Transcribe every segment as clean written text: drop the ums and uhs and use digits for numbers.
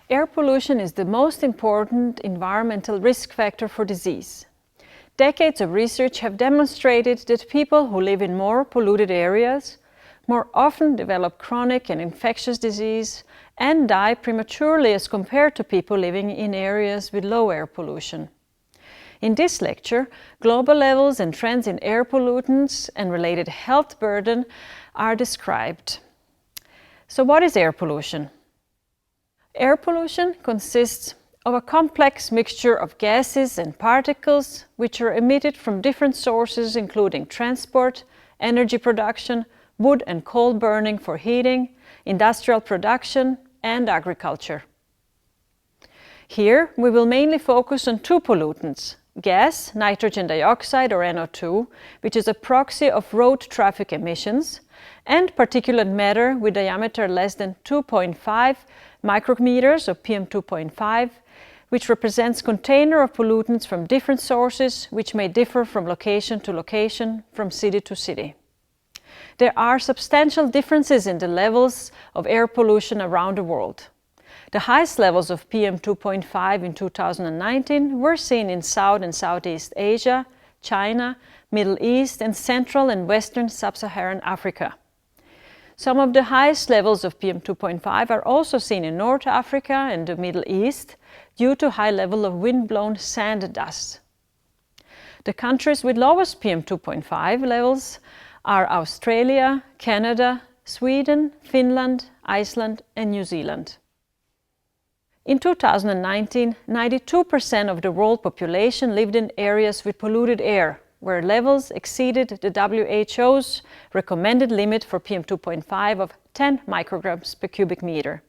Air pollution is the most important environmental risk factor for disease. Decades of research have demonstrated that people who live in more polluted areas more often develop chronic and infectious disease and die prematurely as compared to people living in areas with low air pollution. In this lecture, global levels and trends in air pollutants and related health burden are described. So what is air pollution? Air pollution consists of a complex mixture of gases and particles which are emitted from different sources including transport, energy production, wood and coal burning for heating, industrial production and agriculture. Here we will mainly focus on two pollutants: gas, nitrogen dioxide or NO2, which is a proxy of road traffic emissions, and particulate matter with diameter less than 2.5 micrometers or PM2.5, which represents container of pollutants from different sources which may differ from location to location, from city to city. There are substantial differences in the levels of air pollution around the world. The highest levels of PM2.5 in 2019 were seen in South and Southeast Asia, China, Middle East, and Central and Western Sub-Saharan Africa. Some of the highest levels of PM2.5 are also seen in North Africa and the Middle East due to high level of wind-blown sand dust. The countries with lowest PM2.5 levels are Australia, Canada, Sweden, Finland, Iceland, and New Zealand. In 2019, 92% of the world population lived in areas with polluted air, where levels exceeded the WHO's recommended limit for PM2.5 of 10 micrograms per cubic meter.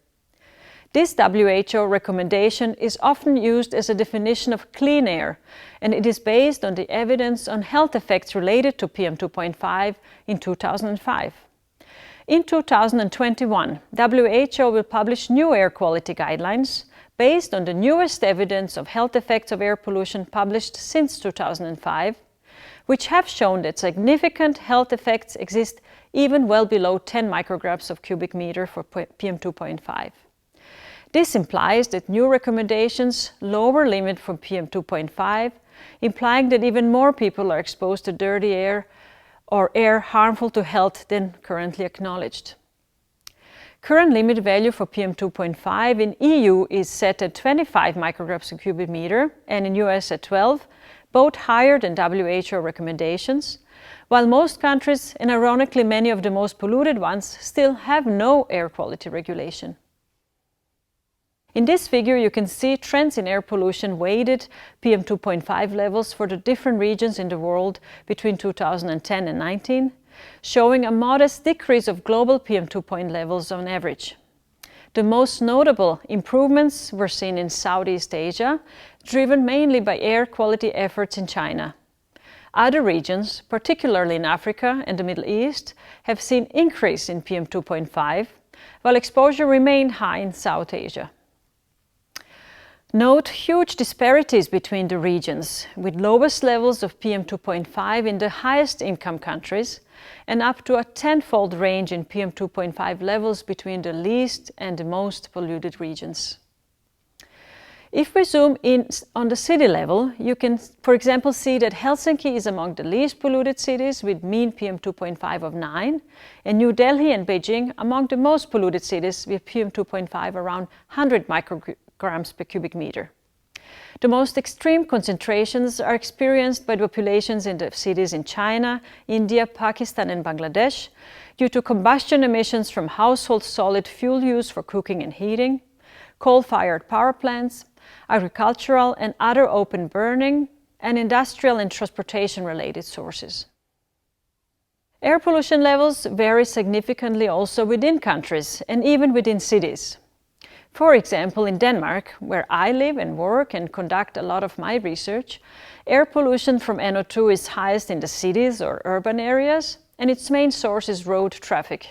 This WHO recommendation is often used as a definition of clean air, and it is based on the evidence on health effects related to PM2.5 in 2005. In 2021, WHO will publish new air quality guidelines based on the newest evidence of health effects of air pollution published since 2005, which have shown that significant health effects exist even well below 10 micrograms of cubic meter for PM2.5. This implies that new recommendations lower limit for PM2.5, implying that even more people are exposed to dirty air or air harmful to health than currently acknowledged. Current limit value for PM2.5 in EU is set at 25 micrograms per cubic meter and in US at 12, both higher than WHO recommendations, while most countries, and ironically many of the most polluted ones, still have no air quality regulation. In this figure you can see trends in air pollution weighted PM2.5 levels for the different regions in the world between 2010 and 19, showing a modest decrease of global PM2.5 levels on average. The most notable improvements were seen in Southeast Asia, driven mainly by air quality efforts in China. Other regions, particularly in Africa and the Middle East, have seen increase in PM2.5, while exposure remained high in South Asia. Note huge disparities between the regions, with lowest levels of PM2.5 in the highest income countries and up to a tenfold range in PM2.5 levels between the least and the most polluted regions. If we zoom in on the city level, you can, for example, see that Helsinki is among the least polluted cities with mean PM2.5 of 9, and New Delhi and Beijing among the most polluted cities with PM2.5 around 100 micrograms per cubic meter. The most extreme concentrations are experienced by the populations in the cities in China, India, Pakistan and Bangladesh due to combustion emissions from household solid fuel use for cooking and heating, coal-fired power plants, agricultural and other open burning, and industrial and transportation-related sources. Air pollution levels vary significantly also within countries and even within cities. For example, in Denmark, where I live and work and conduct a lot of my research, air pollution from NO2 is highest in the cities or urban areas, and its main source is road traffic.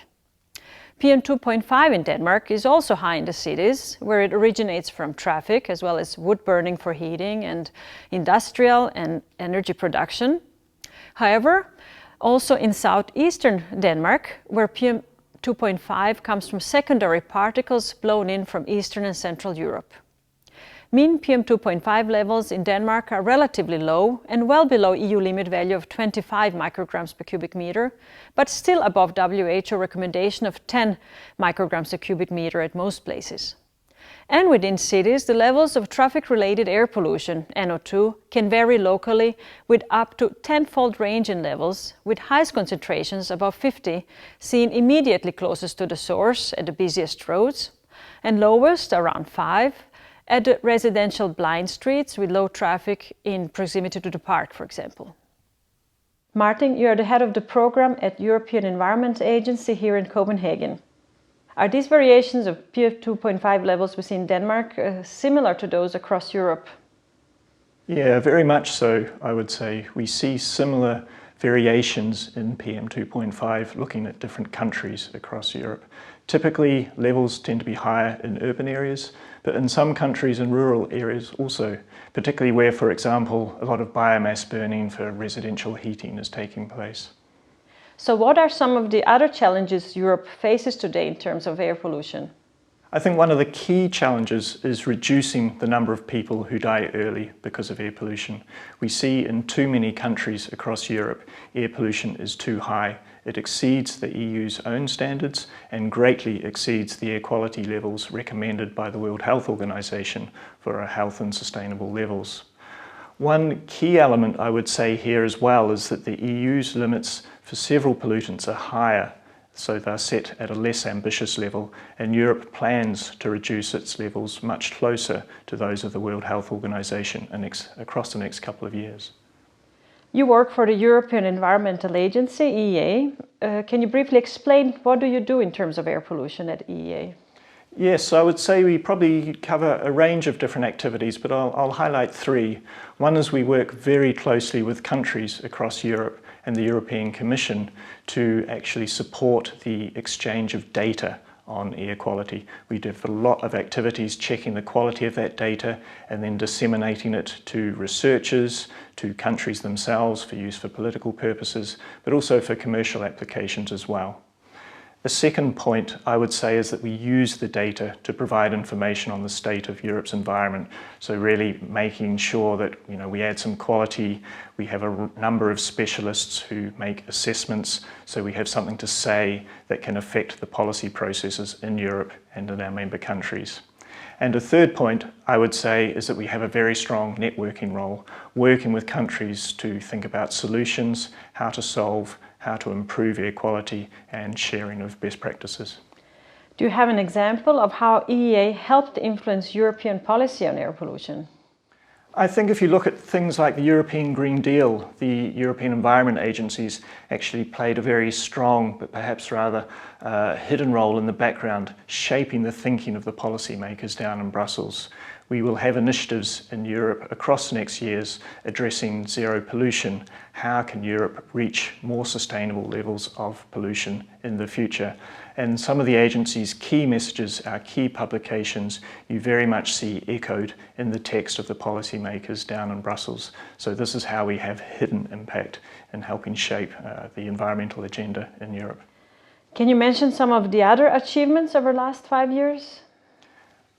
PM2.5 in Denmark is also high in the cities, where it originates from traffic as well as wood burning for heating and industrial and energy production. However, also in southeastern Denmark, where PM2.5 comes from secondary particles blown in from Eastern and Central Europe. Mean PM2.5 levels in Denmark are relatively low and well below EU limit value of 25 micrograms per cubic meter, but still above WHO recommendation of 10 micrograms per cubic meter at most places. And within cities, the levels of traffic-related air pollution, NO2, can vary locally with up to 10-fold range in levels, with highest concentrations above 50 seen immediately closest to the source at the busiest roads, and lowest around 5 at the residential blind streets with low traffic in proximity to the park, for example. Martin, you are the head of the program at European Environment Agency here in Copenhagen. Are these variations of PM2.5 levels within Denmark similar to those across Europe? Yeah, very much so, I would say. We see similar variations in PM2.5 looking at different countries across Europe. Typically, levels tend to be higher in urban areas, but in some countries in rural areas also, particularly where, for example, a lot of biomass burning for residential heating is taking place. So what are some of the other challenges Europe faces today in terms of air pollution? I think one of the key challenges is reducing the number of people who die early because of air pollution. We see in too many countries across Europe, air pollution is too high. It exceeds the EU's own standards and greatly exceeds the air quality levels recommended by the World Health Organization for our health and sustainable levels. One key element I would say here as well is that the EU's limits for several pollutants are higher, so they're set at a less ambitious level, and Europe plans to reduce its levels much closer to those of the World Health Organization across the next couple of years. You work for the European Environmental Agency, EEA. Can you briefly explain what do you do in terms of air pollution at EEA? Yes, I would say we probably cover a range of different activities, but I'll highlight three. One is we work very closely with countries across Europe and the European Commission to actually support the exchange of data on air quality. We do a lot of activities checking the quality of that data and then disseminating it to researchers, to countries themselves for use for political purposes, but also for commercial applications as well. The second point I would say is that we use the data to provide information on the state of Europe's environment. So really making sure that we add some quality. We have a number of specialists who make assessments, so we have something to say that can affect the policy processes in Europe and in our member countries. And a third point I would say is that we have a very strong networking role, working with countries to think about solutions, how to solve, how to improve air quality and sharing of best practices. Do you have an example of how EEA helped influence European policy on air pollution? I think if you look at things like the European Green Deal, the European Environment Agencies actually played a very strong but perhaps rather hidden role in the background, shaping the thinking of the policymakers down in Brussels. We will have initiatives in Europe across the next years addressing zero pollution. How can Europe reach more sustainable levels of pollution in the future? And some of the agency's key messages, our key publications, you very much see echoed in the text of the policymakers down in Brussels. So this is how we have hidden impact in helping shape the environmental agenda in Europe. Can you mention some of the other achievements over the last 5 years?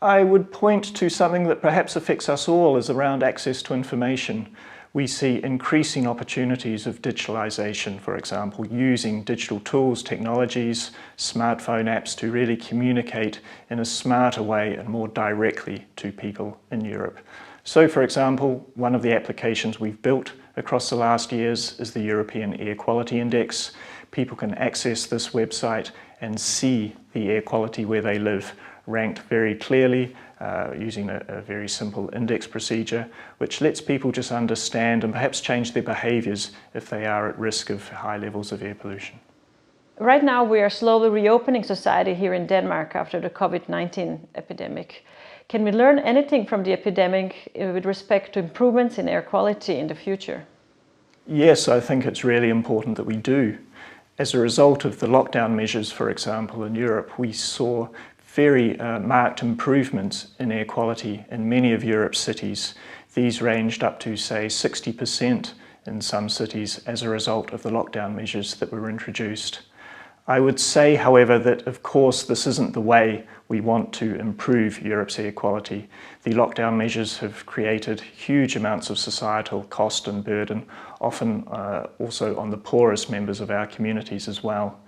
I would point to something that perhaps affects us all is around access to information. We see increasing opportunities of digitalization, for example, using digital tools, technologies, smartphone apps to really communicate in a smarter way and more directly to people in Europe. So, for example, one of the applications we've built across the last years is the European Air Quality Index. People can access this website and see the air quality where they live, ranked very clearly using a very simple index procedure, which lets people just understand and perhaps change their behaviours if they are at risk of high levels of air pollution. Right now we are slowly reopening society here in Denmark after the COVID-19 epidemic. Can we learn anything from the epidemic with respect to improvements in air quality in the future? Yes, I think it's really important that we do. As a result of the lockdown measures, for example, in Europe, we saw very marked improvements in air quality in many of Europe's cities. These ranged up to, say, 60% in some cities as a result of the lockdown measures that were introduced. I would say, however, that of course this isn't the way we want to improve Europe's air quality. The lockdown measures have created huge amounts of societal cost and burden, often also on the poorest members of our communities as well.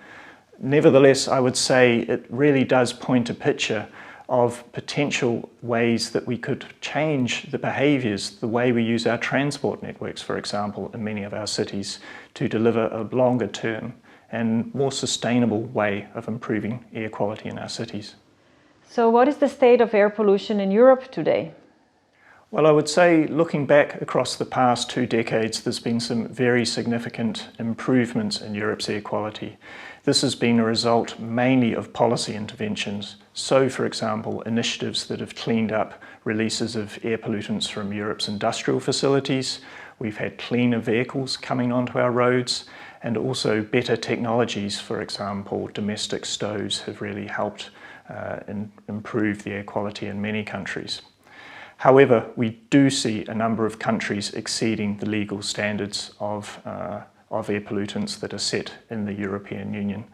Nevertheless, I would say it really does paint a picture of potential ways that we could change the behaviours, the way we use our transport networks, for example, in many of our cities, to deliver a longer term and more sustainable way of improving air quality in our cities. So what is the state of air pollution in Europe today? Well, I would say looking back across the past 2 decades, there's been some very significant improvements in Europe's air quality. This has been a result mainly of policy interventions. So, for example, initiatives that have cleaned up releases of air pollutants from Europe's industrial facilities. We've had cleaner vehicles coming onto our roads, and also better technologies, for example, domestic stoves have really helped improve the air quality in many countries. However, we do see a number of countries exceeding the legal standards of air pollutants that are set in the European Union.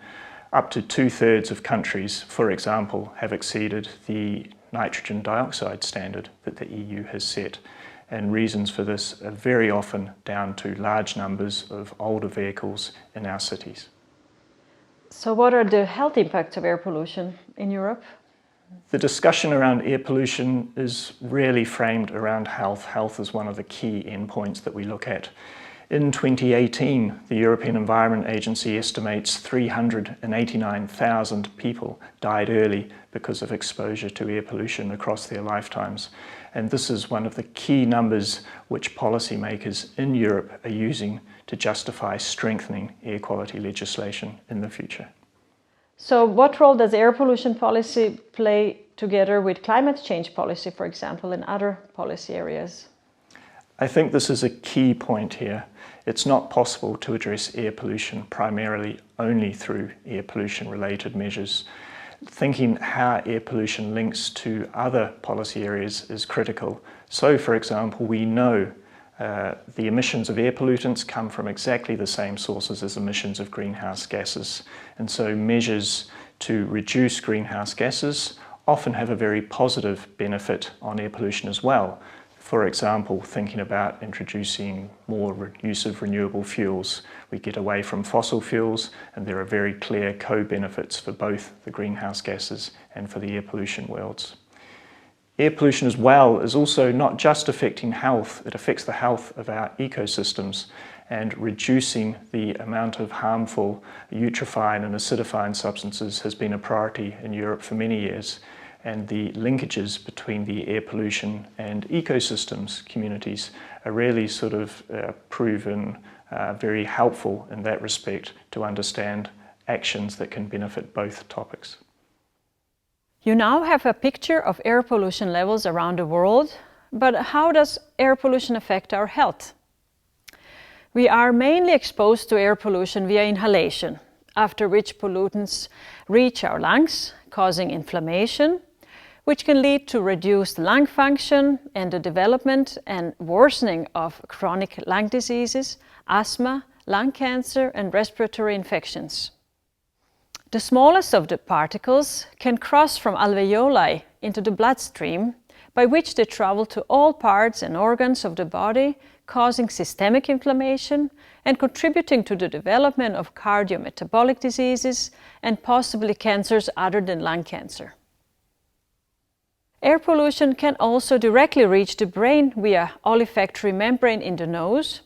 Up to 2/3 of countries, for example, have exceeded the nitrogen dioxide standard that the EU has set. And reasons for this are very often down to large numbers of older vehicles in our cities. So what are the health impacts of air pollution in Europe? The discussion around air pollution is really framed around health. Health is one of the key endpoints that we look at. In 2018, the European Environment Agency estimates 389,000 people died early because of exposure to air pollution across their lifetimes. And this is one of the key numbers which policymakers in Europe are using to justify strengthening air quality legislation in the future. So what role does air pollution policy play together with climate change policy, for example, in other policy areas? I think this is a key point here. It's not possible to address air pollution primarily only through air pollution related measures. Thinking how air pollution links to other policy areas is critical. So, for example, we know the emissions of air pollutants come from exactly the same sources as emissions of greenhouse gases. And so measures to reduce greenhouse gases often have a very positive benefit on air pollution as well. For example, thinking about introducing more use of renewable fuels. We get away from fossil fuels, and there are very clear co-benefits for both the greenhouse gases and for the air pollution worlds. Air pollution as well is also not just affecting health, it affects the health of our ecosystems, and reducing the amount of harmful eutrophied and acidifying substances has been a priority in Europe for many years. And the linkages between the air pollution and ecosystems communities are really sort of proven very helpful in that respect to understand actions that can benefit both topics. You now have a picture of air pollution levels around the world, but how does air pollution affect our health? We are mainly exposed to air pollution via inhalation, after which pollutants reach our lungs, causing inflammation, which can lead to reduced lung function and the development and worsening of chronic lung diseases, asthma, lung cancer, and respiratory infections. The smallest of the particles can cross from alveoli into the bloodstream, by which they travel to all parts and organs of the body, causing systemic inflammation and contributing to the development of cardiometabolic diseases and possibly cancers other than lung cancer. Air pollution can also directly reach the brain via olfactory membrane in the nose,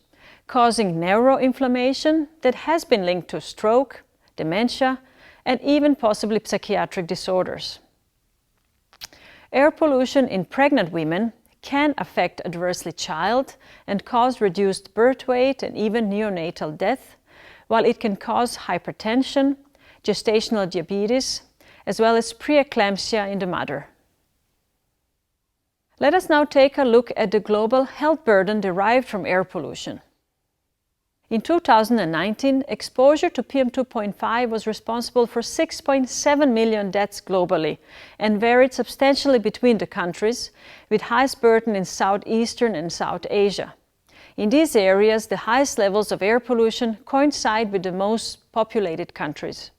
causing neuroinflammation that has been linked to stroke, dementia, and even possibly psychiatric disorders. Air pollution in pregnant women can affect adversely child and cause reduced birth weight and even neonatal death, while it can cause hypertension, gestational diabetes, as well as preeclampsia in the mother. Let us now take a look at the global health burden derived from air pollution. In 2019, exposure to PM2.5 was responsible for 6.7 million deaths globally and varied substantially between the countries, with highest burden in Southeastern and South Asia. In these areas, the highest levels of air pollution coincide with the most populated countries.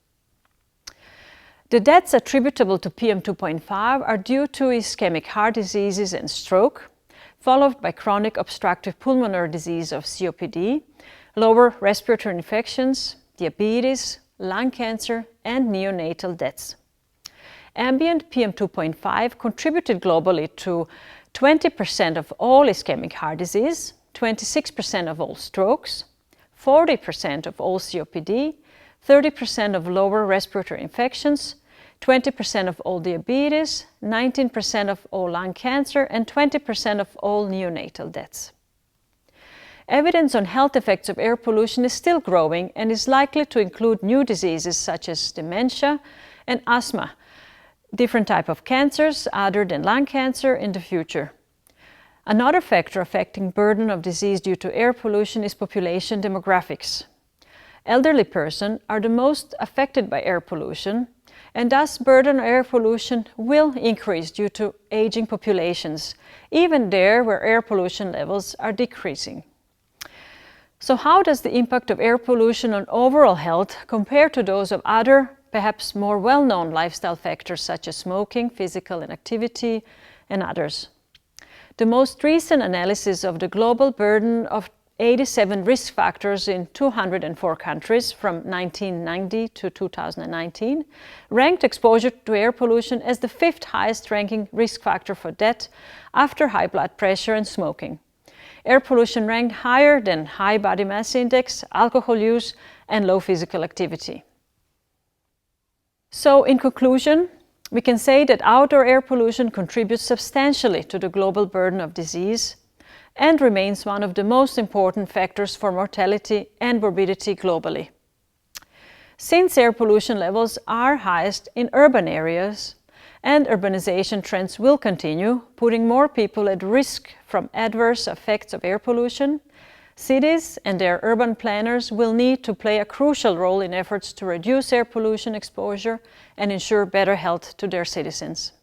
The deaths attributable to PM2.5 are due to ischemic heart diseases and stroke, followed by chronic obstructive pulmonary disease of COPD, lower respiratory infections, diabetes, lung cancer, and neonatal deaths. Ambient PM2.5 contributed globally to 20% of all ischemic heart disease, 26% of all strokes, 40% of all COPD, 30% of lower respiratory infections, 20% of all diabetes, 19% of all lung cancer, and 20% of all neonatal deaths. Evidence on health effects of air pollution is still growing and is likely to include new diseases such as dementia and asthma, different types of cancers other than lung cancer in the future. Another factor affecting burden of disease due to air pollution is population demographics. Elderly persons are the most affected by air pollution, and thus burden of air pollution will increase due to aging populations, even there where air pollution levels are decreasing. So how does the impact of air pollution on overall health compare to those of other, perhaps more well-known lifestyle factors such as smoking, physical inactivity, and others? The most recent analysis of the global burden of 87 risk factors in 204 countries from 1990 to 2019 ranked exposure to air pollution as the 5th highest ranking risk factor for death after high blood pressure and smoking. Air pollution ranked higher than high body mass index, alcohol use, and low physical activity. So in conclusion, we can say that outdoor air pollution contributes substantially to the global burden of disease and remains one of the most important factors for mortality and morbidity globally. Since air pollution levels are highest in urban areas, and urbanization trends will continue, putting more people at risk from adverse effects of air pollution, cities and their urban planners will need to play a crucial role in efforts to reduce air pollution exposure and ensure better health to their citizens.